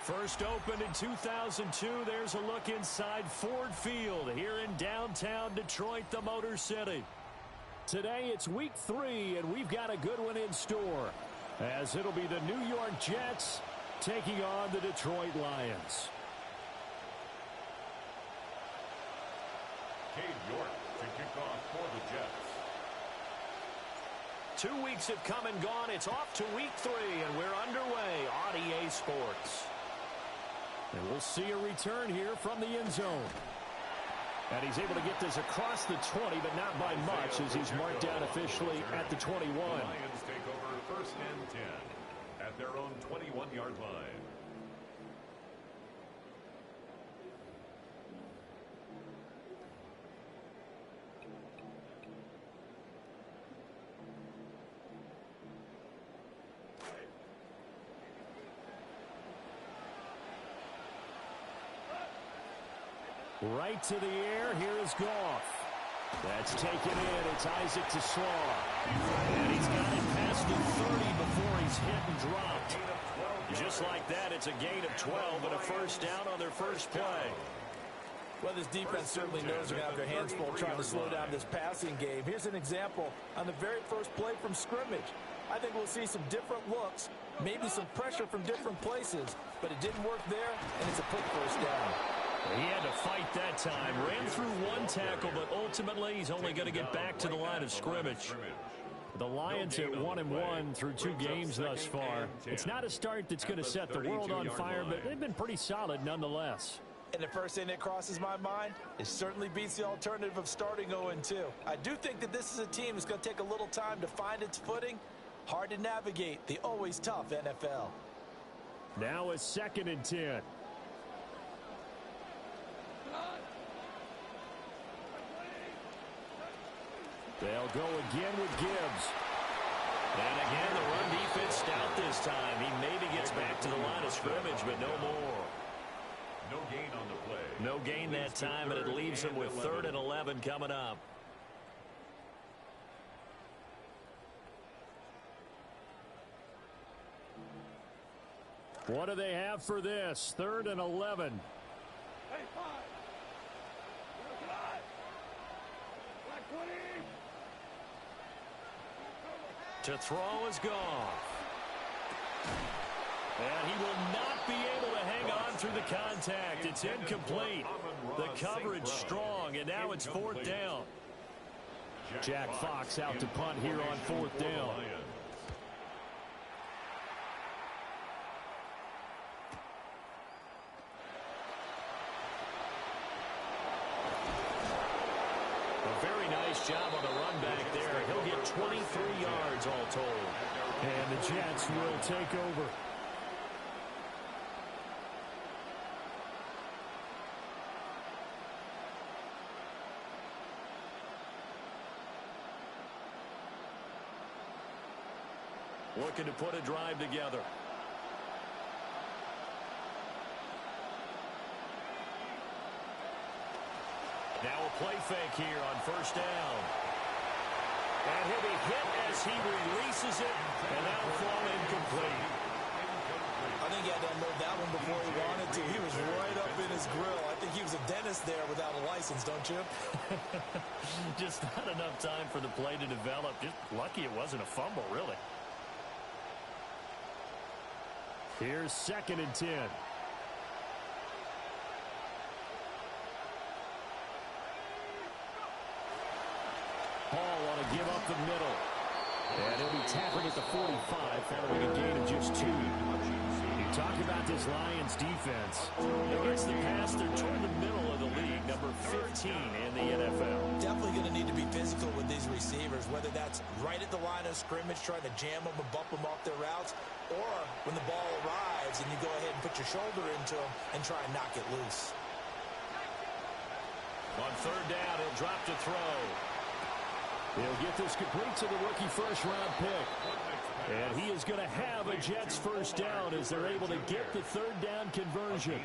First opened in 2002, there's a look inside Ford Field here in downtown Detroit, the Motor City. Today it's week 3, and we've got a good one in store, as it'll be the New York Jets taking on the Detroit Lions. Cade York to kick off for the Jets. 2 weeks have come and gone. It's off to week 3, and we're underway on EA Sports. And we'll see a return here from the end zone. And he's able to get this across the 20, but not by much, as he's marked down officially at the 21. The Lions take over 1st and 10 at their own 21-yard line. Right to the air. Here is Goff. That's taken in. It's Isaac to Slaw. And he's got it past the 30 before he's hit and dropped. Just like that, it's a gain of 12 and a first down on their first play. Well, this defense certainly knows they're going to have their hands full trying to slow down this passing game. Here's an example on the very first play from scrimmage. I think we'll see some different looks, maybe some pressure from different places, but it didn't work there, and it's a quick first down. He had to fight that time. Ran through one tackle, but ultimately he's only going to get back to the line of scrimmage. The Lions at 1-1 through 2 games thus far. It's not a start that's going to set the world on fire, but they've been pretty solid nonetheless. And the first thing that crosses my mind, it certainly beats the alternative of starting 0-2. I do think that this is a team that's going to take a little time to find its footing. Hard to navigate the always tough NFL. Now a 2nd and 10. They'll go again with Gibbs. And again, the run defense stout this time. He maybe gets back to the line of scrimmage, but no more. No gain on the play. No gain that time, and it leaves him with 3rd and 11 coming up. What do they have for this? 3rd and 11. To throw is Goff. And he will not be able to hang on through the contact. It's incomplete. The coverage strong, and now it's 4th down. Jack Fox out to punt here on 4th down. Nice job on the run back there. He'll get 23 yards all told. And the Jets will take over. Looking to put a drive together. Now a play fake here on 1st down. And he'll be hit as he releases it, and that'll fall incomplete. I think he had to unload that one before he wanted to. He was right up in his grill. I think he was a dentist there without a license, don't you? Just not enough time for the play to develop. Just lucky it wasn't a fumble, really. Here's 2nd and 10. Paul want to give up the middle. And he'll be tackled at the 45 following a gain of just 2. Talk about this Lions defense. Against the pass, they're toward the middle of the league, number 15 in the NFL. Definitely going to need to be physical with these receivers, whether that's right at the line of scrimmage, trying to jam them and bump them off their routes, or when the ball arrives and you go ahead and put your shoulder into them and try and knock it loose. On third down, he'll drop to throw. He'll get this complete to the rookie first-round pick. And he is going to have a Jets first down as they're able to get the third down conversion.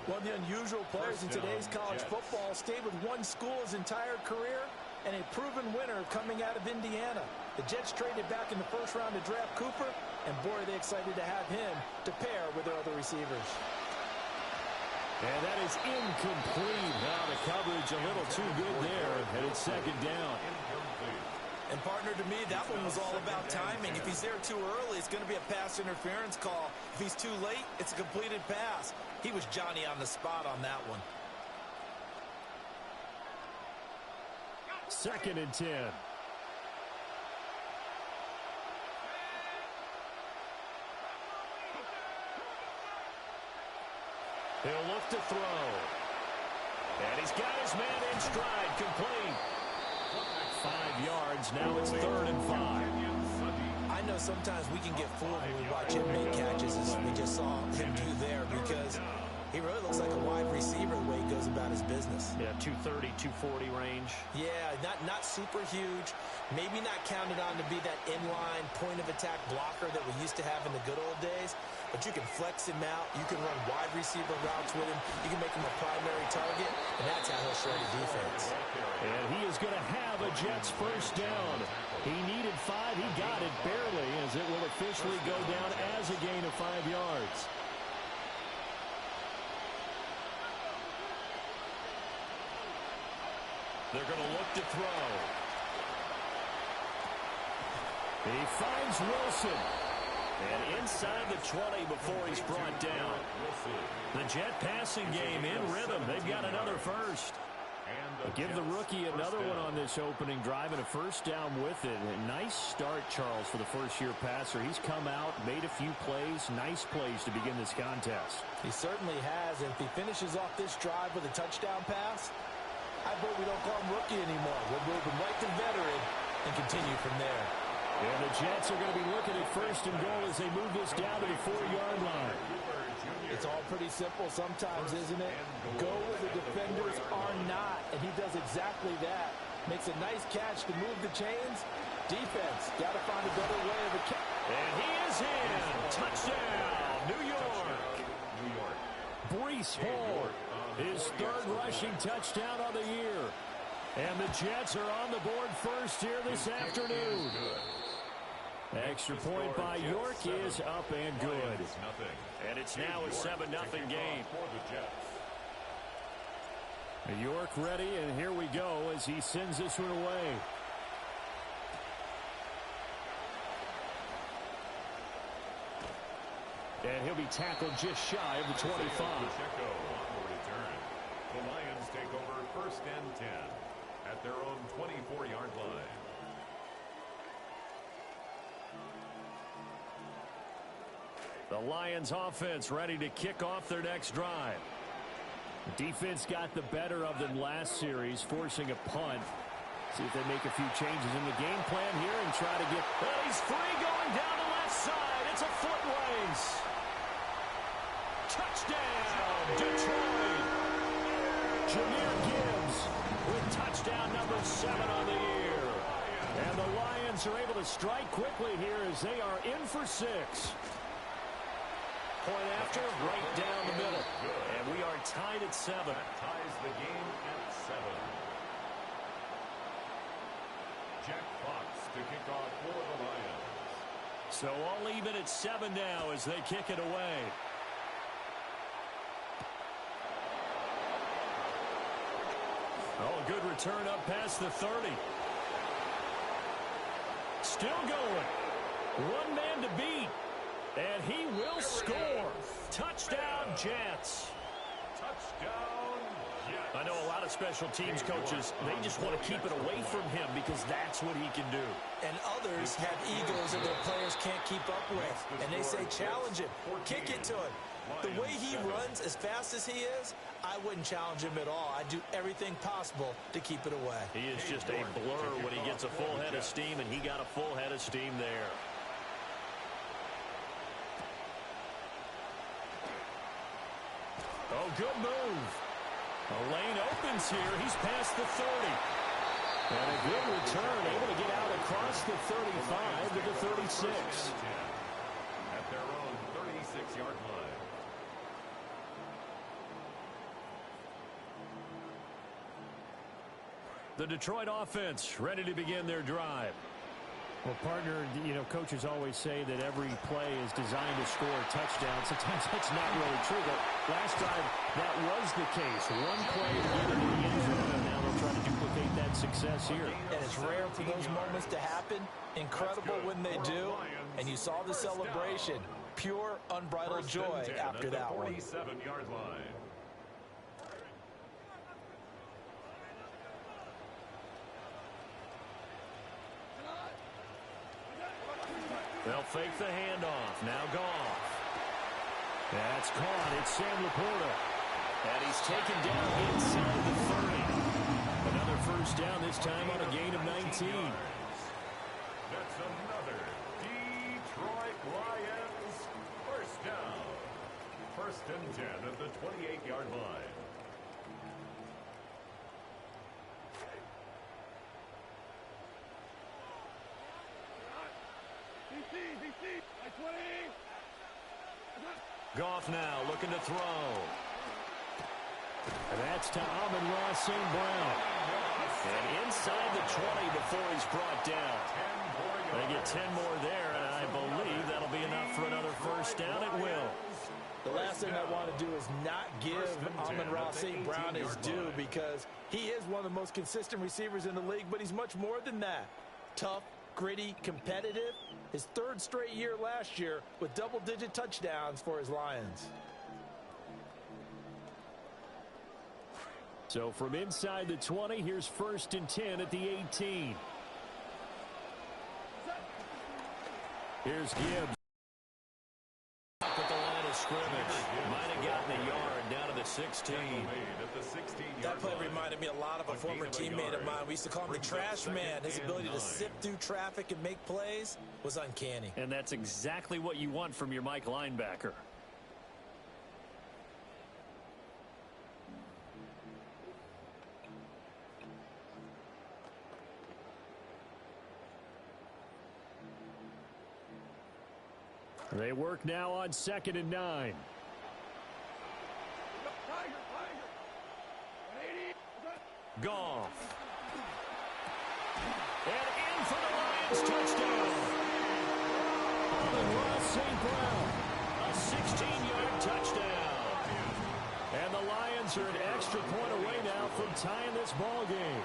One of the unusual players in today's college football stayed with one school his entire career and a proven winner coming out of Indiana. The Jets traded back in the first round to draft Cooper, and boy, are they excited to have him to pair with their other receivers. And that is incomplete. Now the coverage a little too good there, and it's second down. And partner, to me, that one was all about timing. If he's there too early, it's going to be a pass interference call. If he's too late, it's a completed pass. He was Johnny on the spot on that one. 2nd and 10. He'll look to throw. And he's got his man in stride, complete. 5 yards, now it's 3rd and 5. I know sometimes we can get fooled when we watch him make catches as we just saw him do there, because he really looks like a wide receiver the way he goes about his business. Yeah, 230, 240 range. Yeah, not super huge. Maybe not counted on to be that inline point-of-attack blocker that we used to have in the good old days, but you can flex him out. You can run wide receiver routes with him. You can make him a primary target, and that's how he'll shred a defense. And he is going to have a Jets first down. He needed 5. He got it barely, as it will officially go down as a gain of 5 yards. They're going to look to throw. He finds Wilson. And inside the 20 before he's brought down. The Jet passing game in rhythm. They've got another first. Give the rookie another one on this opening drive and a first down with it. A nice start, Charles, for the first-year passer. He's come out, made a few plays, nice plays to begin this contest. He certainly has, and if he finishes off this drive with a touchdown pass, I vote we don't call him rookie anymore. We'll move him right to veteran and continue from there. And the Jets are going to be looking at first and goal as they move this down to the 4-yard line. It's all pretty simple sometimes, isn't it? Go where the defenders are not, and he does exactly that. Makes a nice catch to move the chains. Defense, got to find a better way of the catch. And he is in. Touchdown, New York. Breece Hall, his 3rd rushing touchdown of the year. And the Jets are on the board first here this afternoon. Extra point by York is up and good. And it's now a 7-0 game. York ready, and here we go as he sends this one away. And he'll be tackled just shy of the 25. The Lions take over 1st and 10 at their own 24-yard line. The Lions offense ready to kick off their next drive. The defense got the better of them last series, forcing a punt. See if they make a few changes in the game plan here and try to get... Oh, he's free going down the left side. It's a foot race. Touchdown, Detroit. Jahmyr Gibbs with touchdown number 7 on the year. And the Lions are able to strike quickly here as they are in for 6. Point after, right down the middle. And we are tied at 7. That ties the game at 7. Jack Fox to kick off for the Lions. So all even at 7 now as they kick it away. Oh, a good return up past the 30. Still going. One man to beat. And he will score. Touchdown, Jets. Touchdown, Jets. I know a lot of special teams coaches, they just want to keep it away from him because that's what he can do. And others have egos that their players can't keep up with. And they say, challenge him, kick it to him. The way he runs as fast as he is, I wouldn't challenge him at all. I'd do everything possible to keep it away. He is just a blur when he gets a full head of steam, and he got a full head of steam there. Oh, good move. The lane opens here. He's past the 30. And a good return, able to get out across the 35 to the 36. At their own 36-yard line. The Detroit offense ready to begin their drive. Well, partner, coaches always say that every play is designed to score a touchdown. Sometimes that's not really true, but last drive, that was the case. One play to get into the end zone, and now they'll try to duplicate that success here. And it's rare for those moments to happen. Incredible when they do. And you saw the celebration. Pure, unbridled joy after that one. 47-yard line. They'll fake the handoff. Now Goff. That's caught. It's Sam Laporta. And he's taken down inside the 30. Another first down, this time on a gain of 19. That's another Detroit Lions first down. First and 10 at the 28-yard line. Goff now looking to throw. And that's to Amon-Ra St. Brown. And inside the 20 before he's brought down. They get 10 more there, and I believe that'll be enough for another first down. It will. The last thing I want to do is not give Amon-Ra St. Brown his due, because he is one of the most consistent receivers in the league, but he's much more than that. Tough, gritty, competitive. His third straight year last year with double-digit touchdowns for his Lions. So from inside the 20, here's first and 10 at the 18. Here's Gibbs. At the line of scrimmage. Might have gotten a yard down to the 16. That play reminded me a lot of a former teammate of mine. We used to call him the trash man. His ability to sift through traffic and make plays was uncanny. And that's exactly what you want from your Mike linebacker. They work now on 2nd and 9. Goff. And in for the Lions touchdown. Amon-Ra St. Brown. A 16-yard touchdown. And the Lions are an extra point away now from tying this ball game.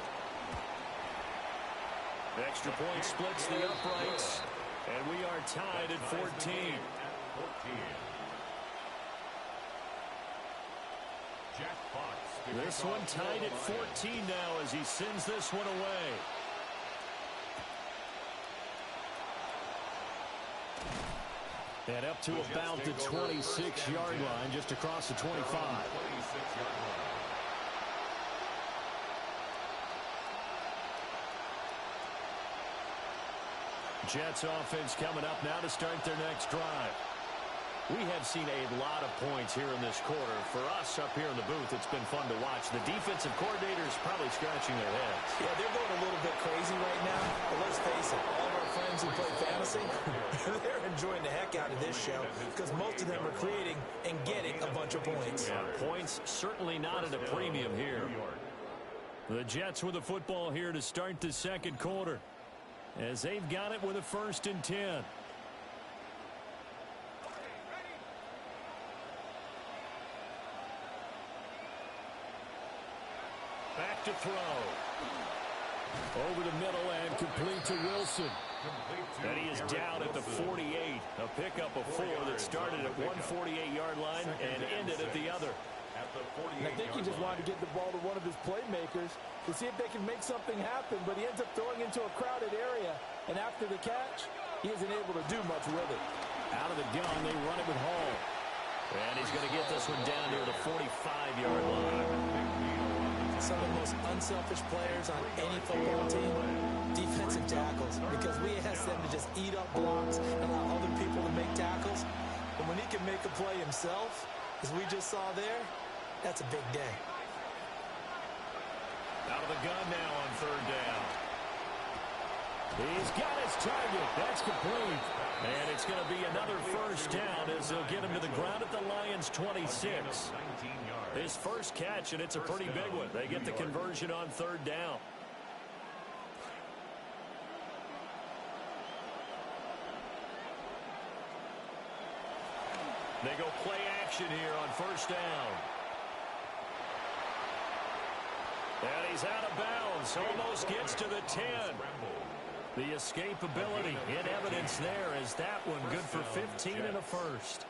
Extra point splits the uprights. And we are tied at 14. This one tied at 14 now as he sends this one away. And up to about the 26-yard line, just across the 25. Jets offense coming up now to start their next drive. We have seen a lot of points here in this quarter. For us up here in the booth, it's been fun to watch. The defensive coordinators probably scratching their heads. Yeah, they're going a little bit crazy right now. But let's face it, all of our friends who play fantasy, they're enjoying the heck out of this show because most of them are creating and getting a bunch of points. Yeah, points certainly not at a premium here. The Jets with the football here to start the second quarter, as they've got it with a 1st and 10. Back to throw. Over the middle and complete to Wilson. And he is down at the 48. A pickup of 4 that started at 148-yard line and ended at the other. And I think he just wanted to get the ball to one of his playmakers to see if they can make something happen, but he ends up throwing into a crowded area, and after the catch, he isn't able to do much with it. Out of the gun, they run it with Hall. And he's going to get this one down near the 45-yard line. Some of the most unselfish players on any football team, defensive tackles, because we ask them to just eat up blocks and allow other people to make tackles. But when he can make a play himself, as we just saw there, that's a big day. Out of the gun now on third down. He's got his target. That's complete. And it's going to be another first down as they'll get him to the ground at the Lions' 26. His first catch, and it's a pretty big one. They get the conversion on third down. They go play action here on first down. And he's out of bounds. Almost gets to the 10. The escapability in evidence there as that one good for 15 and a first.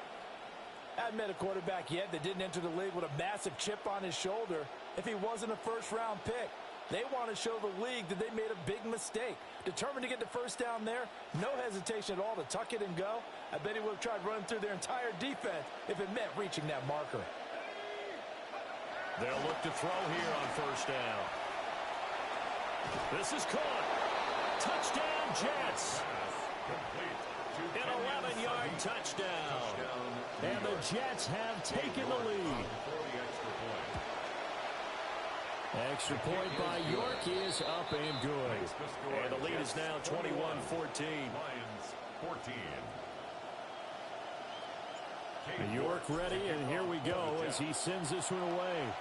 I haven't met a quarterback yet that didn't enter the league with a massive chip on his shoulder if he wasn't a first-round pick. They want to show the league that they made a big mistake. Determined to get the first down there, no hesitation at all to tuck it and go. I bet he would have tried running through their entire defense if it meant reaching that marker. They'll look to throw here on first down. This is caught. Touchdown, Jets. An 11-yard touchdown. And the Jets have taken the lead. Extra point by York is up and good. And the lead is now 21-14. York ready, and here we go as he sends this one away.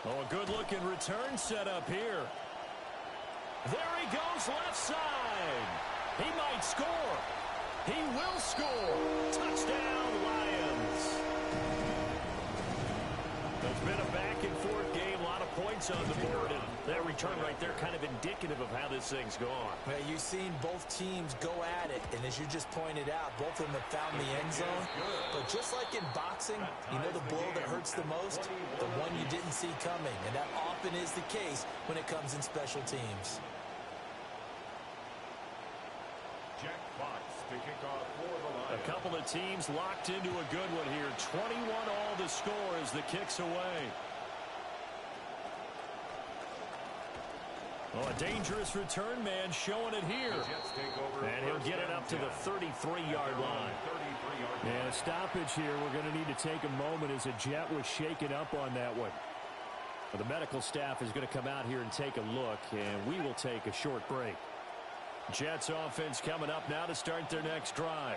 Oh, a good-looking return set up here. There he goes left side. He might score. He will score. Touchdown, Lions. It's been a back-and-forth game. A lot of points on the board. And that return right there kind of indicative of how this thing's gone. Well, you've seen both teams go at it. And as you just pointed out, both of them have found the end zone. But just like in boxing, you know the blow that hurts the most? The one you didn't see coming. And that often is the case when it comes in special teams. A couple of teams locked into a good one here. 21 all the score as the kick's away. Oh, a dangerous return man showing it here. And he'll get it up to the 33-yard line. And a stoppage here. We're going to need to take a moment as a Jet was shaken up on that one. Well, the medical staff is going to come out here and take a look, and we will take a short break. Jets offense coming up now to start their next drive.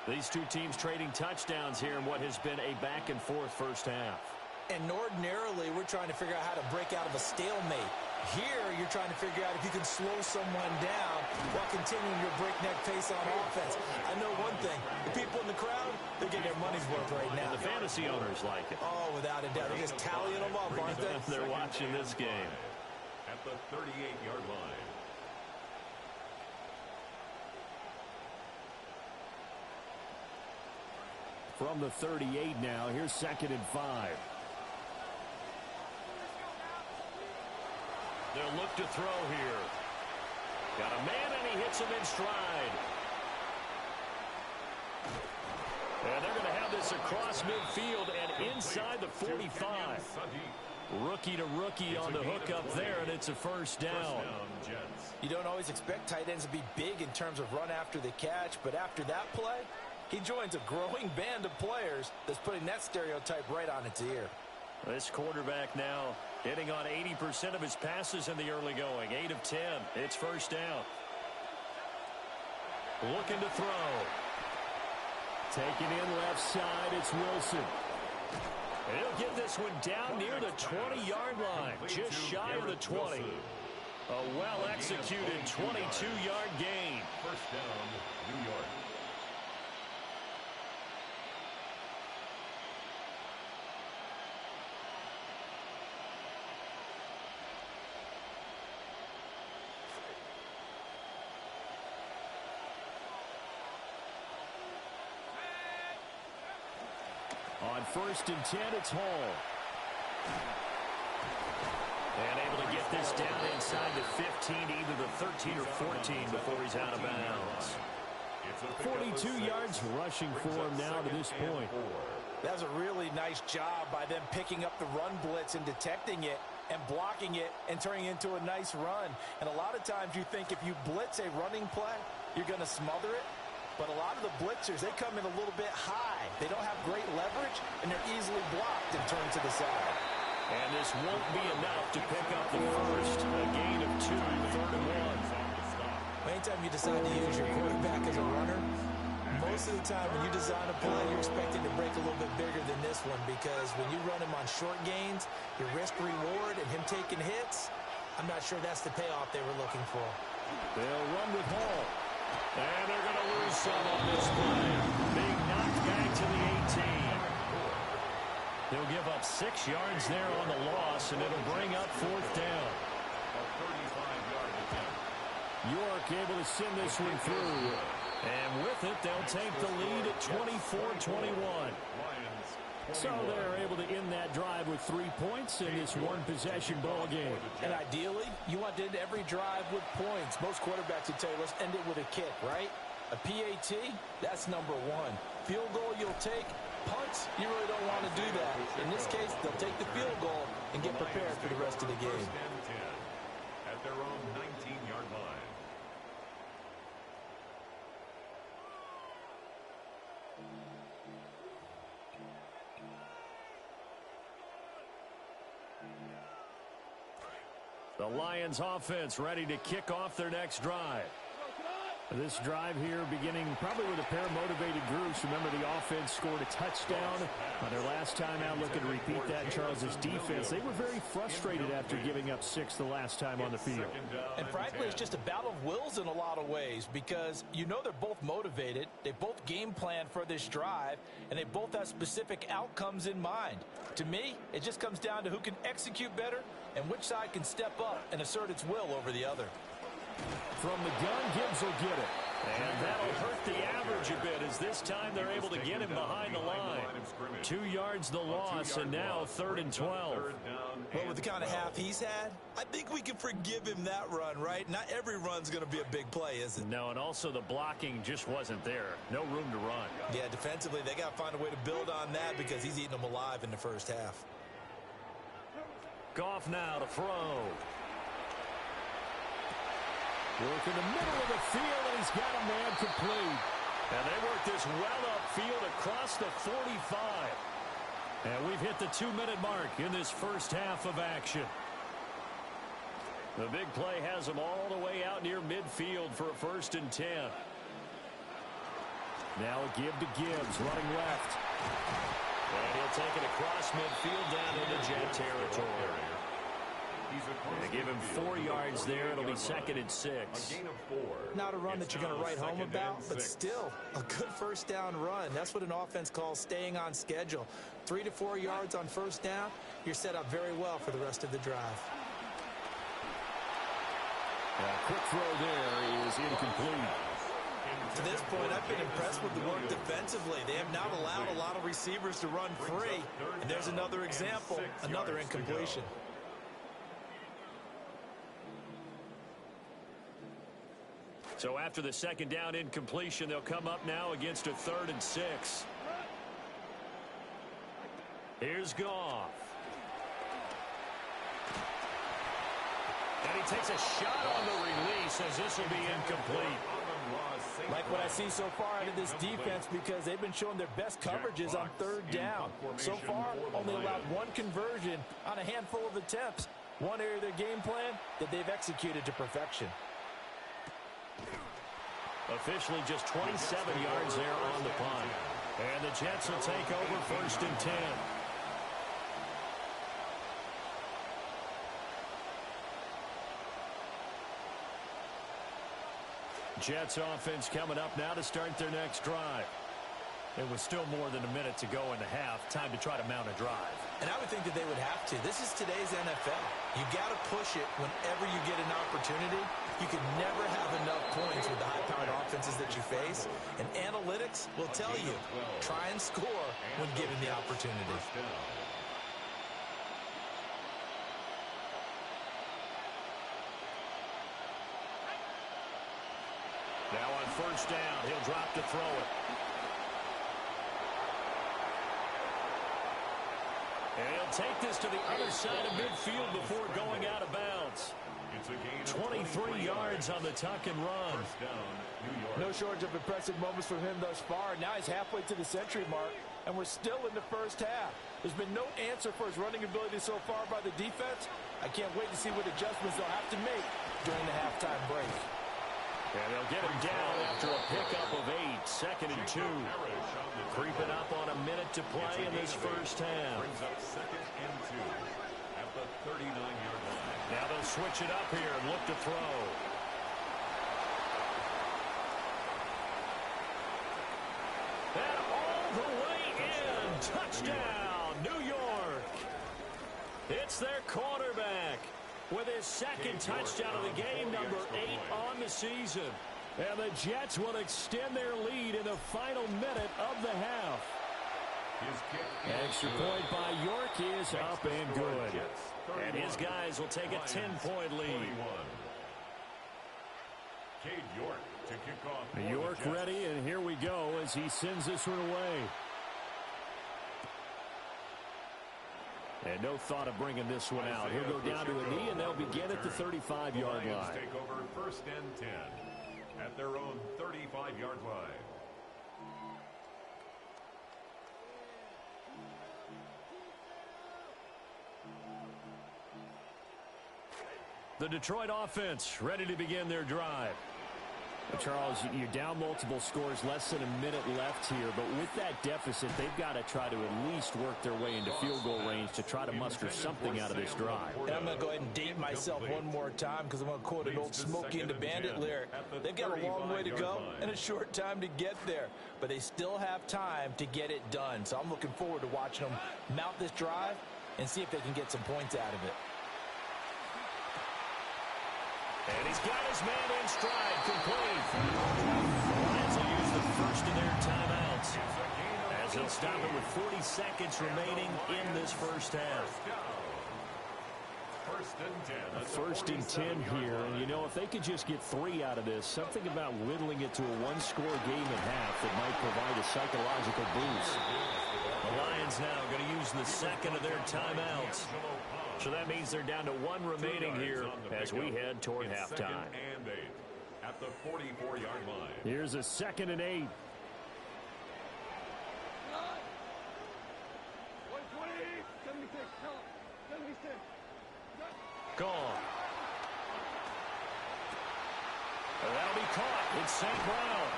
These two teams trading touchdowns here in what has been a back-and-forth first half. And ordinarily, we're trying to figure out how to break out of a stalemate. Here, you're trying to figure out if you can slow someone down while continuing your breakneck pace on offense. I know one thing. The people in the crowd, they're getting their money's worth right now. And the fantasy owners like it. Oh, without a doubt. They're just tallying them up, aren't they? They're watching this game. At the 38-yard line. From the 38 now, here's 2nd and 5. They'll look to throw here. Got a man, and he hits him in stride. And they're going to have this across midfield and inside the 45. Rookie to rookie on the hook up there, and it's a first down. You don't always expect tight ends to be big in terms of run after the catch, but after that play, he joins a growing band of players that's putting that stereotype right on its ear. This quarterback now hitting on 80% of his passes in the early going. 8 of 10. It's first down. Looking to throw. Taking in left side, it's Wilson. And he'll get this one down near the 20-yard line. Just shy of the 20. A well-executed 22-yard gain. First down, New York. On 1st and 10, it's Hall. And able to get this down inside the 15, either the 13 or 14 before he's out of bounds. 42 yards rushing for him now to this point. That was a really nice job by them picking up the run blitz and detecting it and blocking it and turning it into a nice run. And a lot of times you think if you blitz a running play, you're going to smother it. But a lot of the blitzers, they come in a little bit high. They don't have great leverage, and they're easily blocked and turned to the side. And this won't be enough to pick up the first. A gain of 2, 3rd and 1. Anytime you decide to use your quarterback as a runner, most of the time when you design a play, you're expecting to break a little bit bigger than this one, because when you run him on short gains, your risk-reward and him taking hits, I'm not sure that's the payoff they were looking for. They'll run with Hall. And they're going to lose some on this play. Being knocked back to the 18. They'll give up 6 yards there on the loss, and it'll bring up 4th down. York able to send this one through. And with it, they'll take the lead at 24-21. So they're able to end that drive with 3 points in this one-possession ball game. And ideally, you want to end every drive with points. Most quarterbacks would tell you, let's end it with a kick, right? A PAT, that's number 1. Field goal you'll take. Punts, you really don't want to do that. In this case, they'll take the field goal and get prepared for the rest of the game. At their own 19-yard line. The Lions offense ready to kick off their next drive. This drive here beginning probably with a pair of motivated groups. Remember, the offense scored a touchdown on their last time out. Looking to repeat that. Charles's defense, they were very frustrated after giving up 6 the last time on the field. And frankly, it's just a battle of wills in a lot of ways, because you know they're both motivated. They both game plan for this drive, and they both have specific outcomes in mind. To me, it just comes down to who can execute better and which side can step up and assert its will over the other. From the gun, Gibbs will get it. And that'll hurt the average a bit, as this time they're able to get him behind the line. 2 yards the loss, and now 3rd and 12. Well, with the kind of half he's had, I think we can forgive him that run, right? Not every run's going to be a big play, is it? No, and also the blocking just wasn't there. No room to run. Yeah, defensively, they got to find a way to build on that, because he's eating them alive in the first half. Goff now to throw. Work in the middle of the field, and he's got a man complete. And they work this well upfield across the 45. And we've hit the 2-minute mark in this first half of action. The big play has them all the way out near midfield for a 1st and 10. Now a give to Gibbs, running left. And he'll take it across midfield down into Jet territory. They give him 4 yards there. It'll be 2nd and 6. Not a run that you're going to write home about, but still a good first down run. That's what an offense calls staying on schedule. 3 to 4 yards on first down, you're set up very well for the rest of the drive. A quick throw there is incomplete. To this point, I've been impressed with the work defensively. They have not allowed a lot of receivers to run free. And there's another example, another incompletion. So after the 2nd down incompletion, they'll come up now against a 3rd and 6. Here's Goff. And he takes a shot on the release, as this will be incomplete. Like what I see so far out of this defense, because they've been showing their best coverages on 3rd down. So far, only allowed 1 conversion on a handful of attempts. One area of their game plan that they've executed to perfection. Officially just 27 yards there on the punt. And the Jets will take over 1st and 10. Jets offense coming up now to start their next drive. It was still more than a minute to go in the half. Time to try to mount a drive. And I would think that they would have to. This is today's NFL. You got to push it whenever you get an opportunity. You can never have enough points with the high-powered offenses that you face, and analytics will tell you, try and score when given the opportunity. Now on first down, he'll drop to throw it. And he'll take this to the other side of midfield before going out of bounds. 23 yards on the tuck and run. No shortage of impressive moments from him thus far. Now he's halfway to the century mark, and we're still in the first half. There's been no answer for his running ability so far by the defense. I can't wait to see what adjustments they'll have to make during the halftime break. And they'll get him down after a pickup of 8, 2nd and 2. Creeping up on a minute to play in this first half. Brings up 2nd and 2 at the 39-yard line. Now they'll switch it up here and look to throw. And all the way in. Touchdown, New York. It's their quarterback with his second touchdown of the game, number 8 on the season. And the Jets will extend their lead in the final minute of the half. Extra point by York is up and good. And his guys will take a 10-point lead. York ready, and here we go as he sends this one away. And no thought of bringing this one out. He'll go down to a knee, and they'll begin at the 35-yard line. Take over 1st and 10 at their own 35-yard line. The Detroit offense ready to begin their drive. Charles, you're down multiple scores, less than a minute left here, but with that deficit, they've got to try to at least work their way into field goal range to try to muster something out of this drive. And I'm going to go ahead and date myself one more time because I'm going to quote an old Smokey and the Bandit lyric. They've got a long way to go and a short time to get there, but they still have time to get it done. So I'm looking forward to watching them mount this drive and see if they can get some points out of it. And he's got his man in stride, complete. The Lions will use the first of their timeouts as he'll stop it with 40 seconds remaining in this first half. 1st and 10 here, and you know, if they could just get 3 out of this, something about whittling it to a one-score game at half that might provide a psychological boost. The Lions now going to use the second of their timeouts. So that means they're down to 1 remaining here as we head toward halftime. At the 44-yard line. Here's a 2nd and 8. Gone. And that'll be caught. It's St. Brown.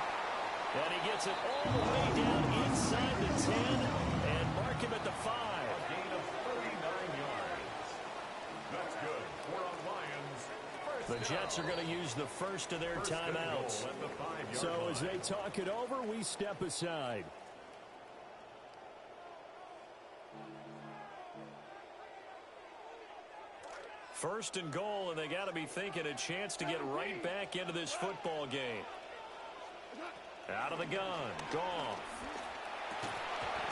And he gets it all the way down inside the 10 and mark him at the 5. A gain of 39 yards. That's good for a Lions. The Jets are going to use the first of their timeouts. So as they talk it over, we step aside. First and goal, and they got to be thinking a chance to get right back into this football game. Out of the gun, Goff.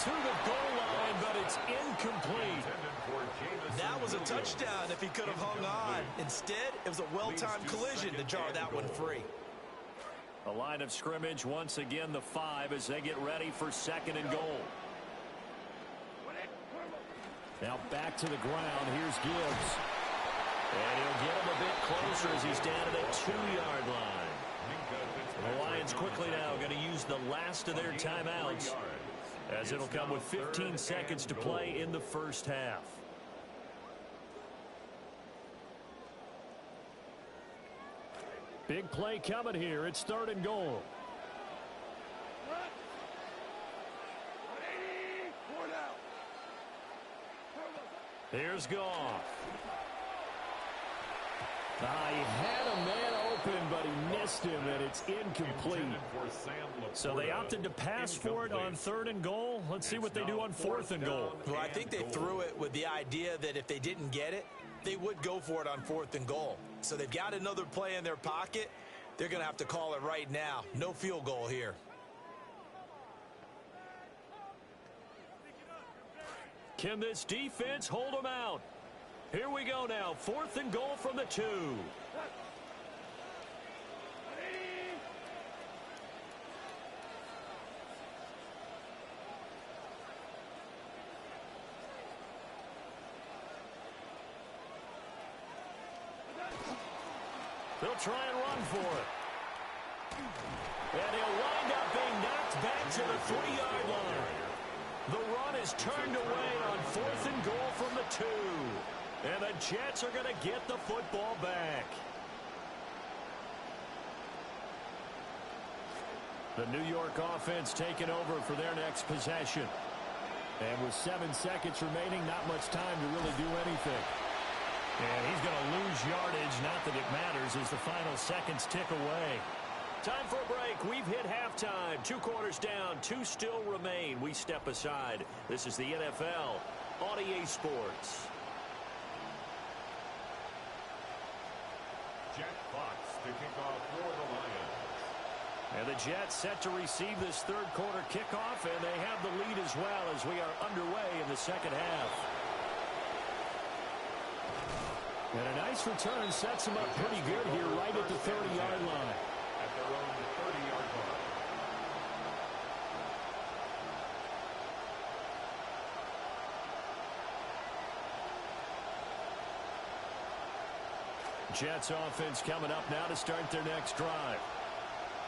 To the goal line, but it's incomplete. That was a touchdown if he could have hung on. Instead, it was a well-timed collision to jar that one free. A line of scrimmage, once again the 5 as they get ready for 2nd and goal. Now back to the ground. Here's Gibbs. And he'll get him a bit closer as he's down to the 2-yard line. The Lions quickly now going to use the last of their timeouts as it'll come with 15 seconds to play in the first half. Big play coming here. It's 3rd and goal. Here's Goff. He had a man open, but he missed him, and it's incomplete. So they opted to pass for it on 3rd and goal. Let's see what they do on 4th and goal. Well, I think they threw it with the idea that if they didn't get it, they would go for it on 4th and goal. So they've got another play in their pocket. They're going to have to call it right now. No field goal here. Can this defense hold them out? Here we go now. 4th and goal from the 2. They'll try and run for it. And he'll wind up being knocked back to the 3-yard line. The run is turned away on 4th and goal from the 2. And the Jets are going to get the football back. The New York offense taking over for their next possession. And with 7 seconds remaining, not much time to really do anything. And he's going to lose yardage, not that it matters, as the final seconds tick away. Time for a break. We've hit halftime. 2 quarters down, 2 still remain. We step aside. This is the NFL on EA Sports. Jack Fox to kick off for the Lions. And the Jets set to receive this 3rd quarter kickoff, and they have the lead as well as we are underway in the second half. And a nice return sets them up pretty good here right at the 30-yard line. At their own 30-yard line. Jets offense coming up now to start their next drive.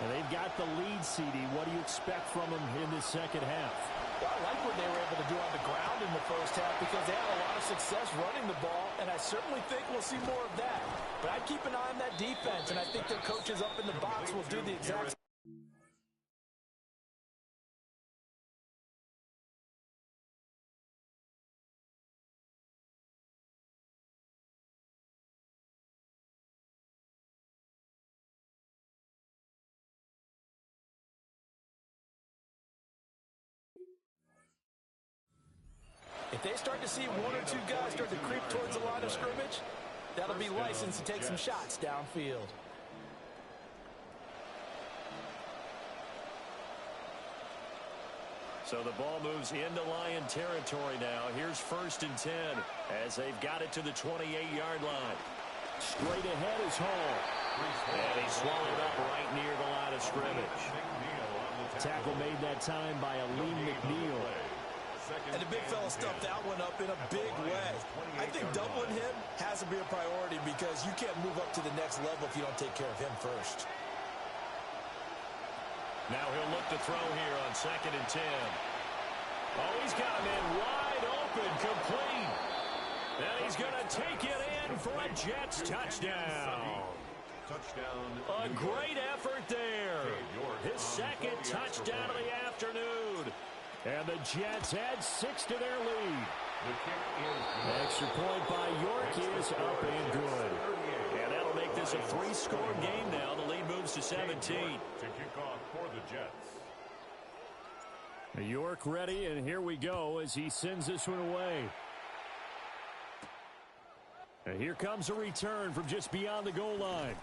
And they've got the lead, CD. What do you expect from them in this second half? Well, I like what they were able to do on the ground in the first half because they had a lot of success running the ball, and I certainly think we'll see more of that. But I'd keep an eye on that defense, and I think their coaches up in the box will do the exact same. If they start to see 1 or 2 guys start to creep towards the line of scrimmage, that'll be licensed to take some shots downfield. So the ball moves into Lion territory now. Here's 1st and 10 as they've got it to the 28-yard line. Straight ahead is Hall. And he's swallowed up right near the line of scrimmage. Tackle made that time by Aleem McNeil. And the big fella stuffed that one up in a big way. I think doubling him has to be a priority because you can't move up to the next level if you don't take care of him first. Now he'll look to throw here on 2nd and 10. Oh, he's got him in wide open, complete. And he's going to take it in for a Jets touchdown. A great effort there. His 2nd touchdown of the afternoon. And the Jets add 6 to their lead. Extra point by York is up and good. And that'll make this a 3-score game now. The lead moves to 17. To kick off for the Jets. York ready, and here we go as he sends this one away. And here comes a return from just beyond the goal line.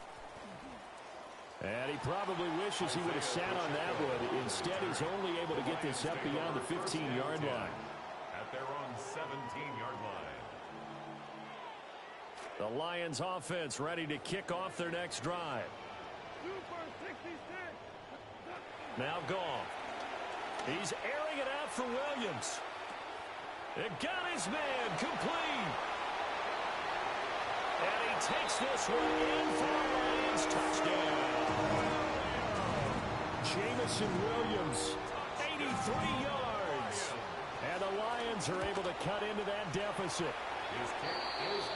And he probably wishes he would have sat on that one. Instead, he's only able to get this up beyond the 15-yard line. At their own 17-yard line. The Lions offense ready to kick off their next drive. Now Goff. He's airing it out for Williams. It got his man complete. And he takes this one in for a Lions touchdown. Jamison Williams, 83 yards. And the Lions are able to cut into that deficit.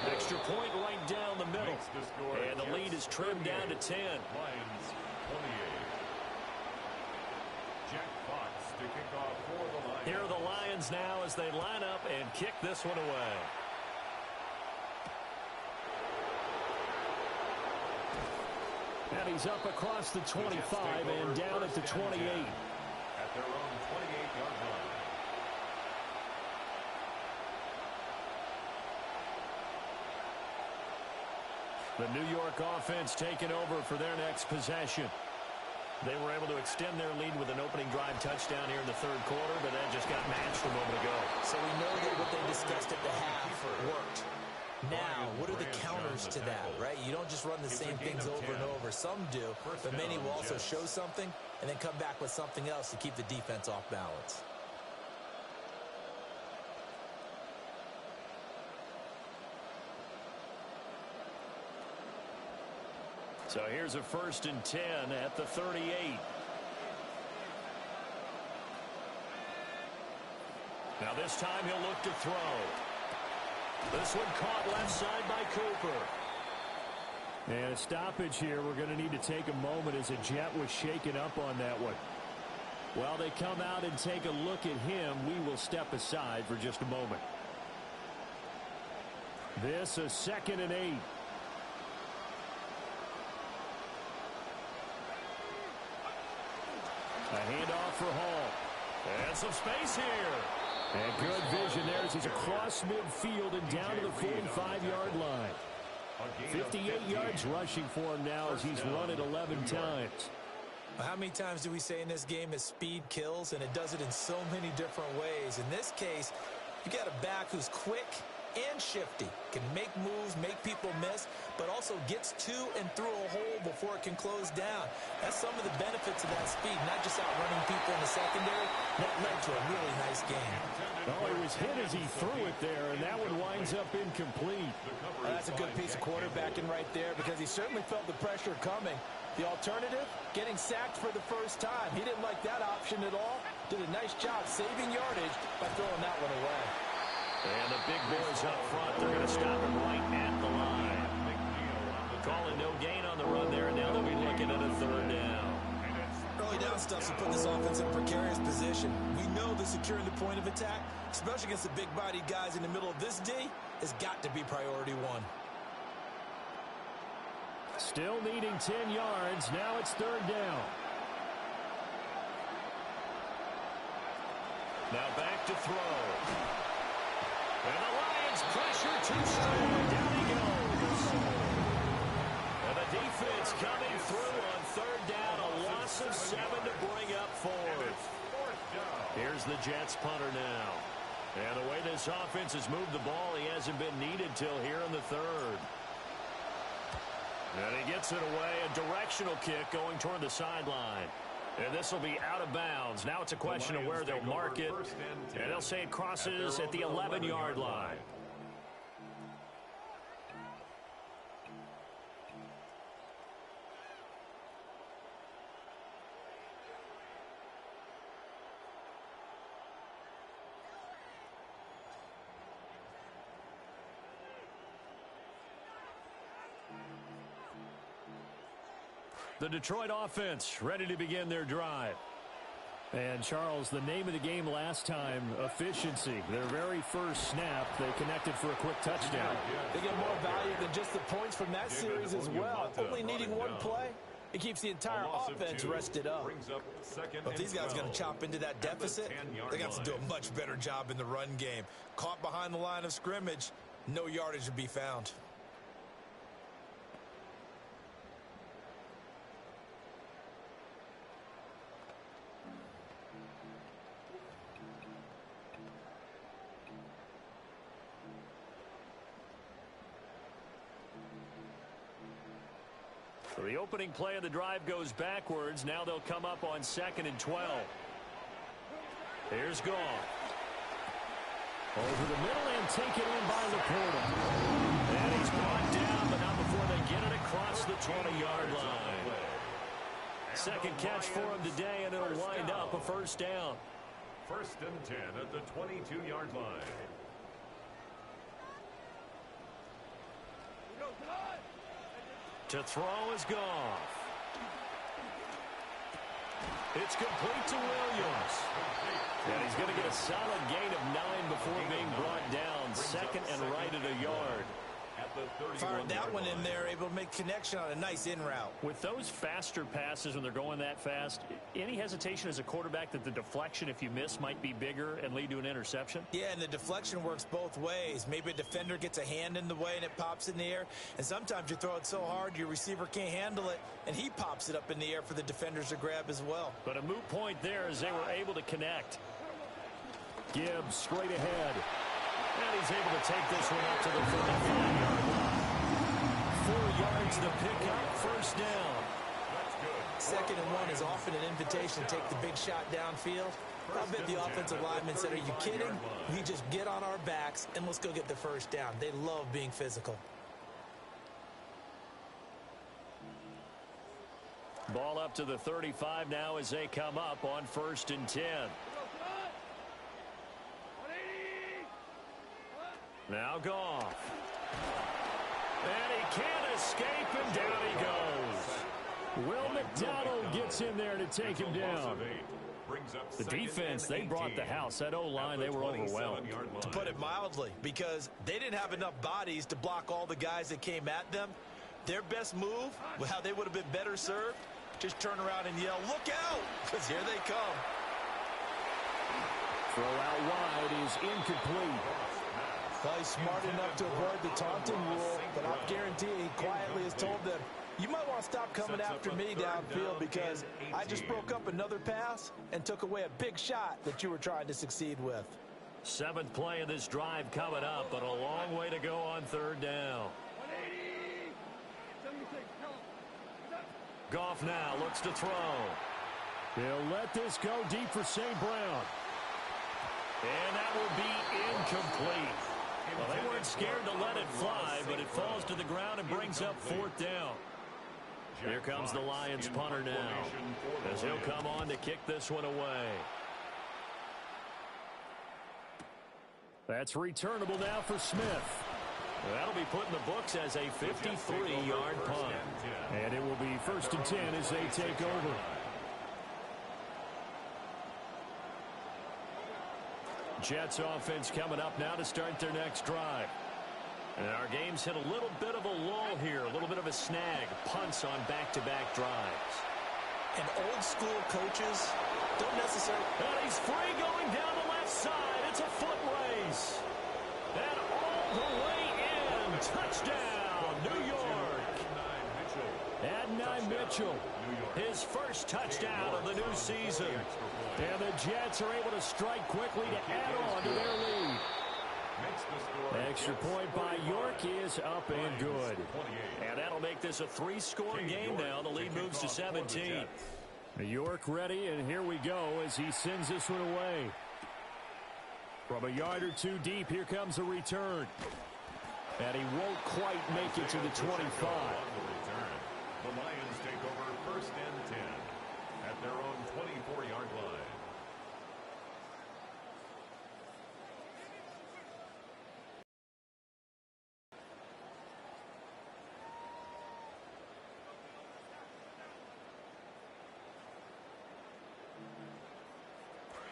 Extra point right down the middle. And the lead is trimmed down to 10. Lions 28. Jack Fox to kick off for the Lions. Here are the Lions now as they line up and kick this one away. And he's up across the 25 and down at the 28. At their own 28-yard line. The New York offense taking over for their next possession. They were able to extend their lead with an opening drive touchdown here in the third quarter, but that just got matched a moment ago. So we know that what they discussed at the half worked. Now, what are the counters to that, right? You don't just run the same things over and over. Some do, but many will also show something and then come back with something else to keep the defense off balance. So here's a 1st and 10 at the 38. Now this time he'll look to throw. This one caught left side by Cooper. And a stoppage here. We're going to need to take a moment as a Jet was shaken up on that one. While they come out and take a look at him, we will step aside for just a moment. This a 2nd and 8. A handoff for Hall. And some space here. And good vision there as he's across midfield and down to the 45-yard line. 58 yards rushing for him now as he's run it 11 times. How many times do we say in this game that speed kills, and it does it in so many different ways? In this case, you got a back who's quick and shifty, can make moves, make people miss, but also gets to and through a hole before it can close down. That's some of the benefits of that speed, not just outrunning people in the secondary. That led to a really nice game. Oh, he was hit as he threw it there, and that one winds up incomplete. That's a good piece of quarterbacking right there because he certainly felt the pressure coming. The alternative, getting sacked for the first time. He didn't like that option at all. Did a nice job saving yardage by throwing that one away. And the big boys up front, they're going to stop him right at the line. Calling no gain on the run there, and now they'll be looking at a 3rd down. Early down stuff to put this offense in a precarious position. We know that securing the point of attack, especially against the big-bodied guys in the middle of this D, has got to be priority one. Still needing 10 yards. Now it's 3rd down. Now back to throw. And the Lions pressure too strong. Down he goes. And the defense coming through on 3rd down. A loss of 7 to bring up 4th. Here's the Jets punter now. And the way this offense has moved the ball, he hasn't been needed till here in the 3rd. And he gets it away. A directional kick going toward the sideline. And this will be out of bounds. Now it's a question of where they'll mark it. And they'll say it crosses at the 11-yard line. The Detroit offense ready to begin their drive. And, Charles, the name of the game last time, efficiency. Their very first snap, they connected for a quick touchdown. They get more value than just the points from that series as well. Only needing one play, it keeps the entire offense rested up. But if these guys are going to chop into that deficit, they got to do a much better job in the run game. Caught behind the line of scrimmage, no yardage to be found. So the opening play of the drive goes backwards. Now they'll come up on 2nd and 12. Here's Goff. Over the middle and taken in by Laporta. And he's brought down, but not before they get it across the 20-yard line. Second catch for him today, and it'll wind up a 1st down. 1st and 10 at the 22-yard line. To throw is Goff. It's complete to Williams. And he's going to get a solid gain of 9 before being brought down. 2nd and right at a yard. at the 31. Fired that one in there, able to make connection on a nice in route. With those faster passes when they're going that fast, any hesitation as a quarterback that the deflection, if you miss, might be bigger and lead to an interception? Yeah, and the deflection works both ways. Maybe a defender gets a hand in the way and it pops in the air, and sometimes you throw it so hard your receiver can't handle it, and he pops it up in the air for the defenders to grab as well. But a moot point there as they were able to connect. Gibbs straight ahead. And he's able to take this one up to the 45-yard line. 4 yards to pick up, first down. Second and 1 is often an invitation to take the big shot downfield. I bet the offensive lineman said, are you kidding? We just get on our backs and let's go get the first down. They love being physical. Ball up to the 35 now as they come up on 1st and 10. Now Goff. And he can't escape, and down he goes. Will McDonald gets in there to take him down. The defense, they brought the house. That O-line, they were overwhelmed. To put it mildly, because they didn't have enough bodies to block all the guys that came at them. Their best move, how they would have been better served, just turn around and yell, look out, because here they come. Throw out wide is incomplete. Well, he's smart enough to avoid the taunting rule, but I'll guarantee he quietly has told them, you might want to stop coming after me downfield because I just broke up another pass and took away a big shot that you were trying to succeed with. 7th play of this drive coming up, but a long way to go on 3rd down. Goff now looks to throw. He'll let this go deep for St. Brown. And that will be incomplete. Well, they weren't scared to let it fly, but it falls to the ground and brings up 4th down. Here comes the Lions punter now, as he'll come on to kick this one away. That's returnable now for Smith. That'll be put in the books as a 53-yard punt. And it will be 1st and 10 as they take over. Jets offense coming up now to start their next drive. And our game's hit a little bit of a lull here, a little bit of a snag. Punts on back-to-back drives. And old-school coaches don't necessarily... And he's free going down the left side. It's a foot race. And all the way in. Touchdown, New York. Adonai Mitchell, his first touchdown of the new season. And the Jets are able to strike quickly to add on to their lead. Extra point by York is up and good. And that'll make this a 3-score game now. The lead moves to 17. York ready, and here we go as he sends this one away. From a yard or two deep, here comes a return. And he won't quite make it to the 25. The Lions take over 1st and 10 at their own 24-yard line.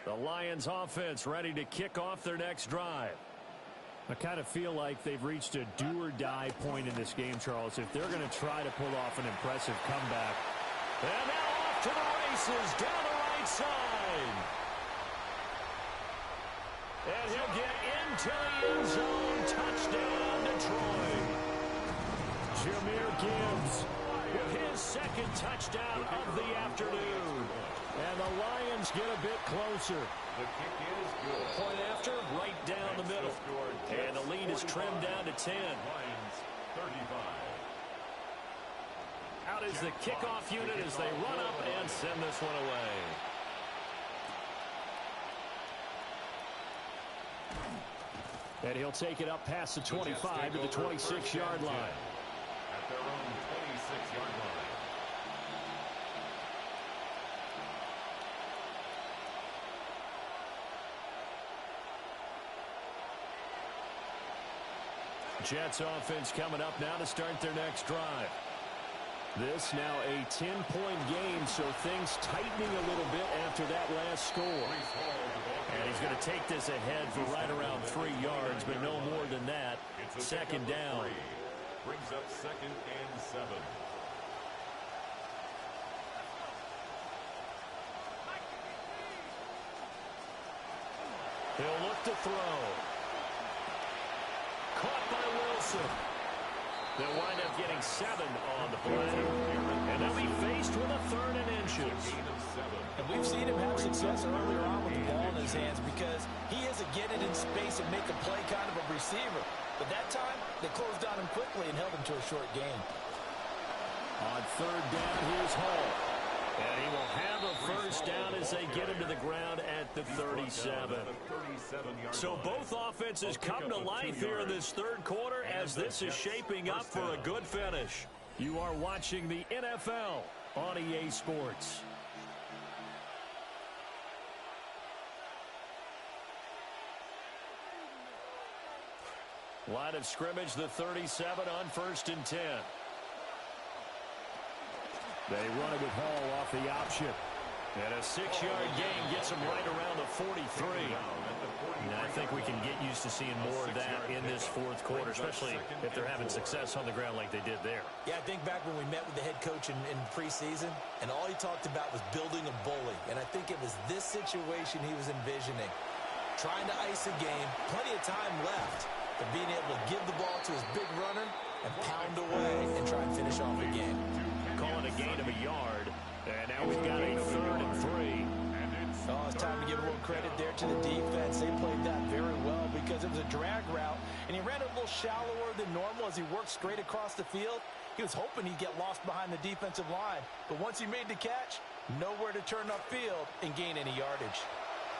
The Lions offense ready to kick off their next drive. I kind of feel like they've reached a do-or-die point in this game, Charles, if they're going to try to pull off an impressive comeback. And now off to the races down the right side. And he'll get into the end zone. Touchdown, Detroit. Jahmyr Gibbs with his 2nd touchdown of the afternoon. And the Lions get a bit closer. The kick is good. Point after, right down the middle. And the lead is trimmed down to 10. Lions 35. Out is the kickoff unit as they run up and send this one away. And he'll take it up past the 25 to the 26-yard line. At their own 26-yard line. Jets offense coming up now to start their next drive. This now a 10-point game, so things tightening a little bit after that last score. And he's he's going to take this ahead for right around 3 yards, but no more than that. Second down. Brings up 2nd and 7. He'll look to throw. Caught by Wilson. They'll wind up getting 7 on the play. And they'll be faced with a 3rd and inches. And we've seen him have success earlier on with the ball in his hands because he is a get it in space and make a play kind of a receiver. But that time, they closed on him quickly and held him to a short gain. On 3rd down, here's Hall. And he will have a first down as they get him to the ground at the 37. So both offenses come to life here in this 3rd quarter as this is shaping up for a good finish. You are watching the NFL on EA Sports. Line of scrimmage, the 37 on 1st and 10. They run it with Hall off the option. And a 6-yard gain gets him right around the 43. And I think we can get used to seeing more of that in this 4th quarter, especially if they're having success on the ground like they did there. Yeah, I think back when we met with the head coach in preseason, and all he talked about was building a bully. And I think it was this situation he was envisioning. Trying to ice a game, plenty of time left, but being able to give the ball to his big runner and pound away and try and finish off the game. Calling a gain of a yard, and now we've got a 3rd and 3. Oh, it's time to give a little credit there to the defense. They played that very well because it was a drag route, and he ran it a little shallower than normal as he worked straight across the field. He was hoping he'd get lost behind the defensive line, but once he made the catch, nowhere to turn upfield and gain any yardage.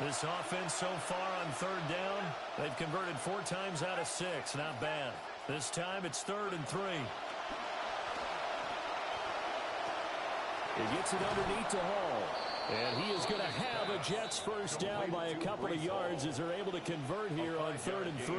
This offense so far on 3rd down, they've converted 4 times out of 6. Not bad. This time it's 3rd and 3. He gets it underneath to Hall. And he is going to have a Jets first down by a couple of yards as they're able to convert here on 3rd and 3.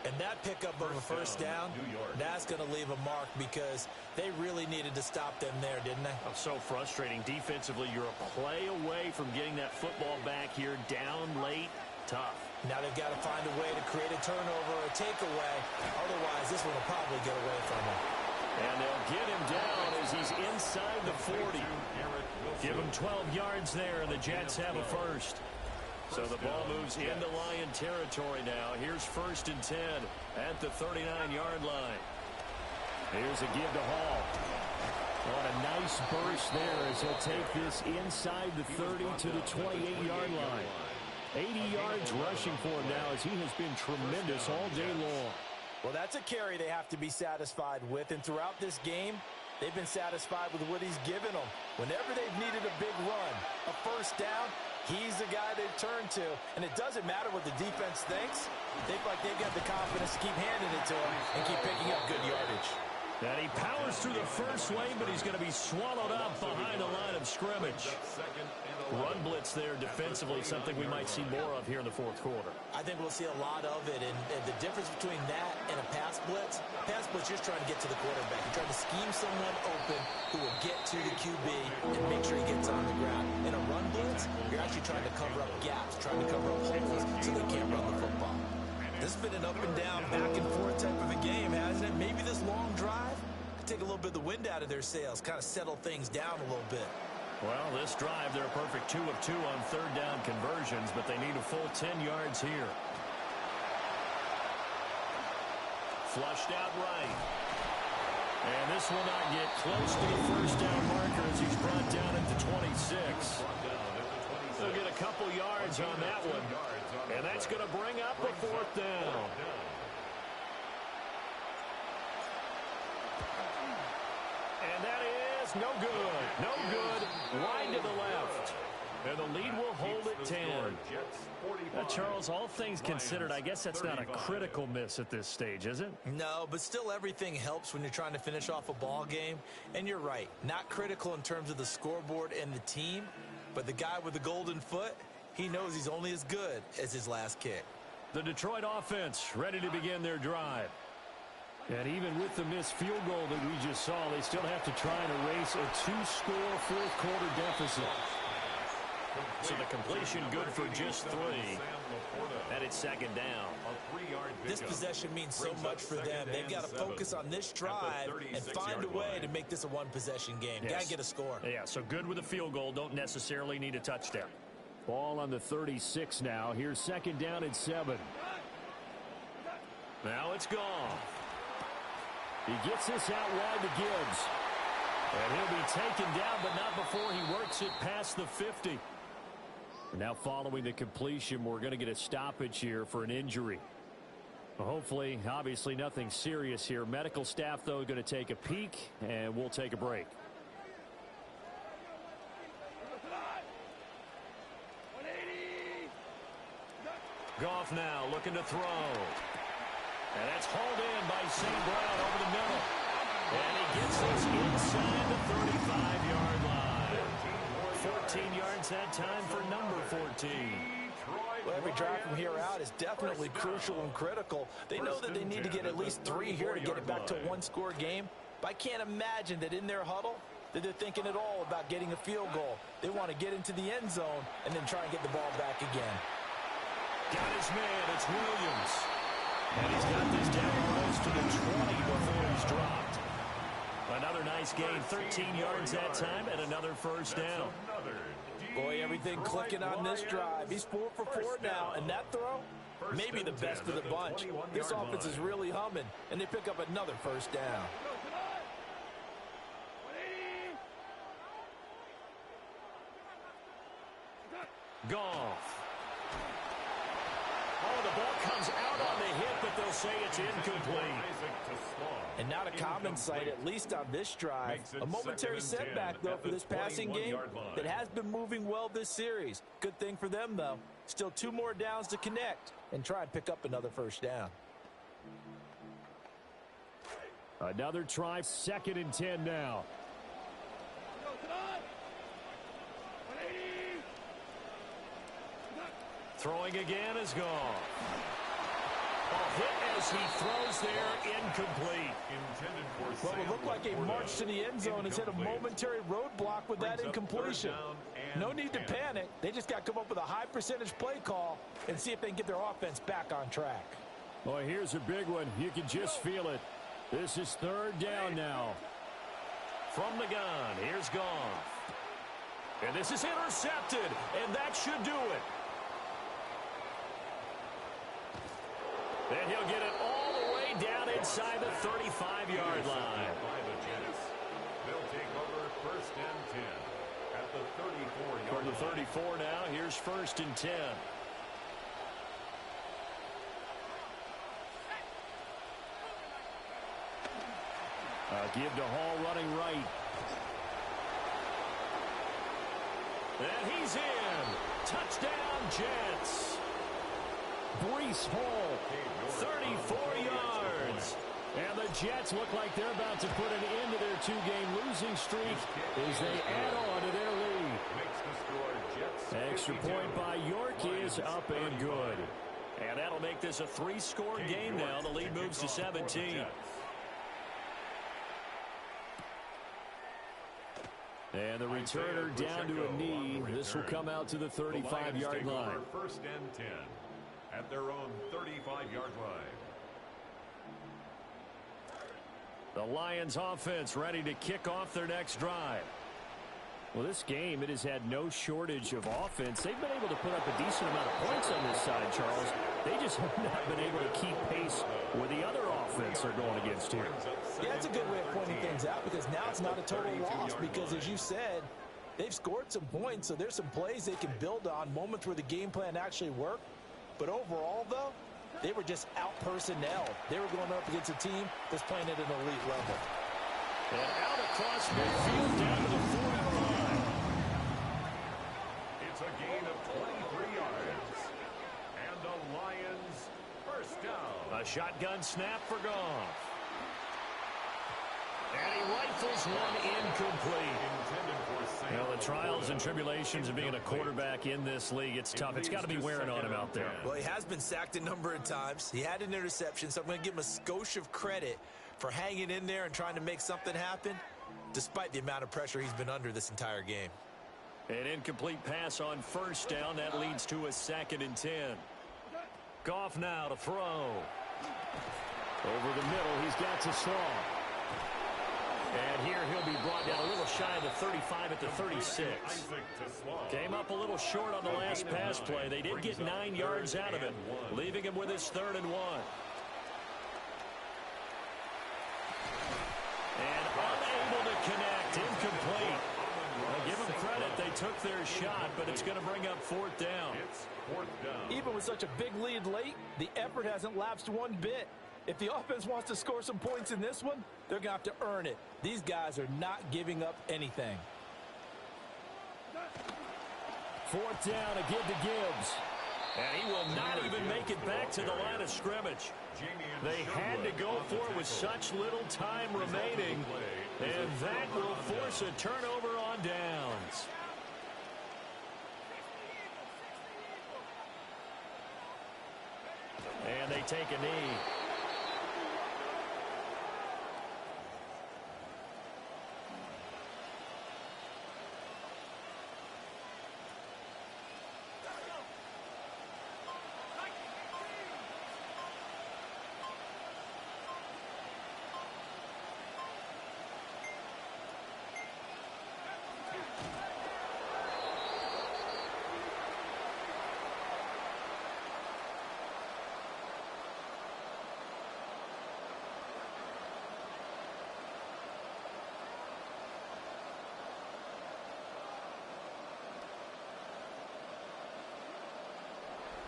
And that pickup of a first down, that's going to leave a mark because they really needed to stop them there, didn't they? Oh, so frustrating. Defensively, you're a play away from getting that football back here down late. Tough. Now they've got to find a way to create a turnover or a takeaway. Otherwise, this one will probably get away from them. And they'll get him down as he's inside the 40. Give him 12 yards there, and the Jets have a first. So the ball moves into Lion territory now. Here's 1st and 10 at the 39-yard line. Here's a give to Hall. On a nice burst there as he'll take this inside the 30 to the 28-yard line. 80 yards rushing for him now as he has been tremendous all day long. Well, that's a carry they have to be satisfied with, and throughout this game, they've been satisfied with what he's given them. Whenever they've needed a big run, a first down, he's the guy they've turned to. And it doesn't matter what the defense thinks. They feel like they've got the confidence to keep handing it to him and keep picking up good yardage. And he powers through the first lane, but he's going to be swallowed up behind the line of scrimmage. Run blitz there defensively, something we might see more of here in the 4th quarter. I think we'll see a lot of it, and the difference between that and a pass blitz you're just trying to get to the quarterback. You're trying to scheme someone open who will get to the QB and make sure he gets on the ground. In a run blitz, you're actually trying to cover up gaps, trying to cover up holes so they can't run the football. This has been an up and down, back and forth type of a game, hasn't it? Maybe this long drive could take a little bit of the wind out of their sails, kind of settle things down a little bit. Well, this drive, they're a perfect 2 of 2 on 3rd down conversions, but they need a full 10 yards here. Flushed out right. And this will not get close to the first down marker as he's brought down at the 26. They'll get a couple yards on that one. And that's going to bring up a 4th down. And that is no good. No good. Wide to the left. And the lead will hold at 10. Charles, all things considered, I guess that's not a critical miss at this stage, is it? No, but still everything helps when you're trying to finish off a ball game. And you're right, not critical in terms of the scoreboard and the team, but the guy with the golden foot, he knows he's only as good as his last kick. The Detroit offense ready to begin their drive. And even with the missed field goal that we just saw, they still have to try and erase a 2-score 4th quarter deficit. So the completion good for just 3. And it's second down. This possession means so much for them. They've got to focus on this drive and find a way to make this a one-possession game. Yes. Got to get a score. Yeah, so good with a field goal. Don't necessarily need a touchdown. Ball on the 36 now. Here's second down and 7. Now it's gone. He gets this out wide to Gibbs. And he'll be taken down, but not before he works it past the 50. Now following the completion, we're going to get a stoppage here for an injury. Hopefully, obviously nothing serious here. Medical staff, though, going to take a peek, and we'll take a break. Goff now looking to throw. And that's hauled in by St. Brown over the middle. And he gets this inside the 35-yard line. 14 yards that time for number 14. Well, every drive from here out is definitely crucial and critical. They know that they need to get at least 3 here to get it back to a one-score game. But I can't imagine that in their huddle that they're thinking at all about getting a field goal. They want to get into the end zone and then try and get the ball back again. Got his man. It's Williams. And he's got this down almost to the 20 before he's dropped. Another nice gain, 13 yards that time, and another first down. Boy, everything clicking on this drive. He's 4 for 4 now, and that throw, maybe the best of the bunch. This offense is really humming, and they pick up another first down. Goff. Oh, the ball comes out on the hit, but they'll say it's incomplete. And not a common sight, at least on this drive. A momentary setback, though, for this passing game that has been moving well this series. Good thing for them, though. Still 2 more downs to connect and try and pick up another first down. Another try, second and 10 now. Throwing again is gone. A hit as he throws there, incomplete. Well, it looked like a march to the end zone has hit a momentary roadblock with that incompletion. No need to panic. They just got to come up with a high percentage play call and see if they can get their offense back on track. Boy, here's a big one. You can just feel it. This is third down now. From the gun, here's Goff. And this is intercepted, and that should do it. And he'll get it all the way down inside the 35-yard line. They'll take over first and 10 at the 34-yard From the 34 now, here's first and 10. Give to Hall running right. And he's in. Touchdown, Jets. Breece Hall, 34 yards. And the Jets look like they're about to put an end to their 2-game losing streak as they add on to their lead. Extra point by York is up and good. And that'll make this a 3-score game now. The lead moves to 17. And the returner down to a knee. This will come out to the 35-yard line. First and 10 at their own 35-yard line. The Lions offense ready to kick off their next drive. Well, this game, it has had no shortage of offense. They've been able to put up a decent amount of points on this side, Charles. They just have not been able to keep pace with the other offense they're going against here. Yeah, it's a good way of pointing things out because now it's not a total loss because, as you said, they've scored some points, so there's some plays they can build on, moments where the game plan actually worked. But overall, though, they were just out-personnel. They were going up against a team that's playing at an elite level. And out across midfield down to the 45. It's a gain of 23 yards. And the Lions first down. A shotgun snap for Goff. And he rifles one incomplete. Well, the trials and tribulations of being a quarterback in this league, it's tough. It's got to be wearing on him out there. Well, he has been sacked a number of times. He had an interception, so I'm going to give him a skosh of credit for hanging in there and trying to make something happen, despite the amount of pressure he's been under this entire game. An incomplete pass on first down. That leads to a 2nd and 10. Goff now to throw. Over the middle, he's got to Slaw. And here he'll be brought down a little shy of the 35 at the 36. Came up a little short on the last pass play. They did get 9 yards out of it, leaving him with his 3rd and 1. And unable to connect. Incomplete. Well, give them credit. They took their shot, but it's going to bring up 4th down. Even with such a big lead late, the effort hasn't lapsed one bit. If the offense wants to score some points in this one, they're going to have to earn it. These guys are not giving up anything. 4th down again to Gibbs. And he will not even make it back to the line of scrimmage. They had to go for it with such little time remaining. And that will force a turnover on downs. And they take a knee.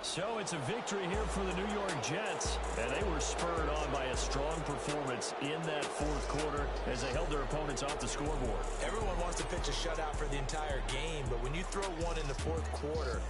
So it's a victory here for the New York Jets, and they were spurred on by a strong performance in that 4th quarter as they held their opponents off the scoreboard. Everyone wants to pitch a shutout for the entire game, but when you throw one in the 4th quarter,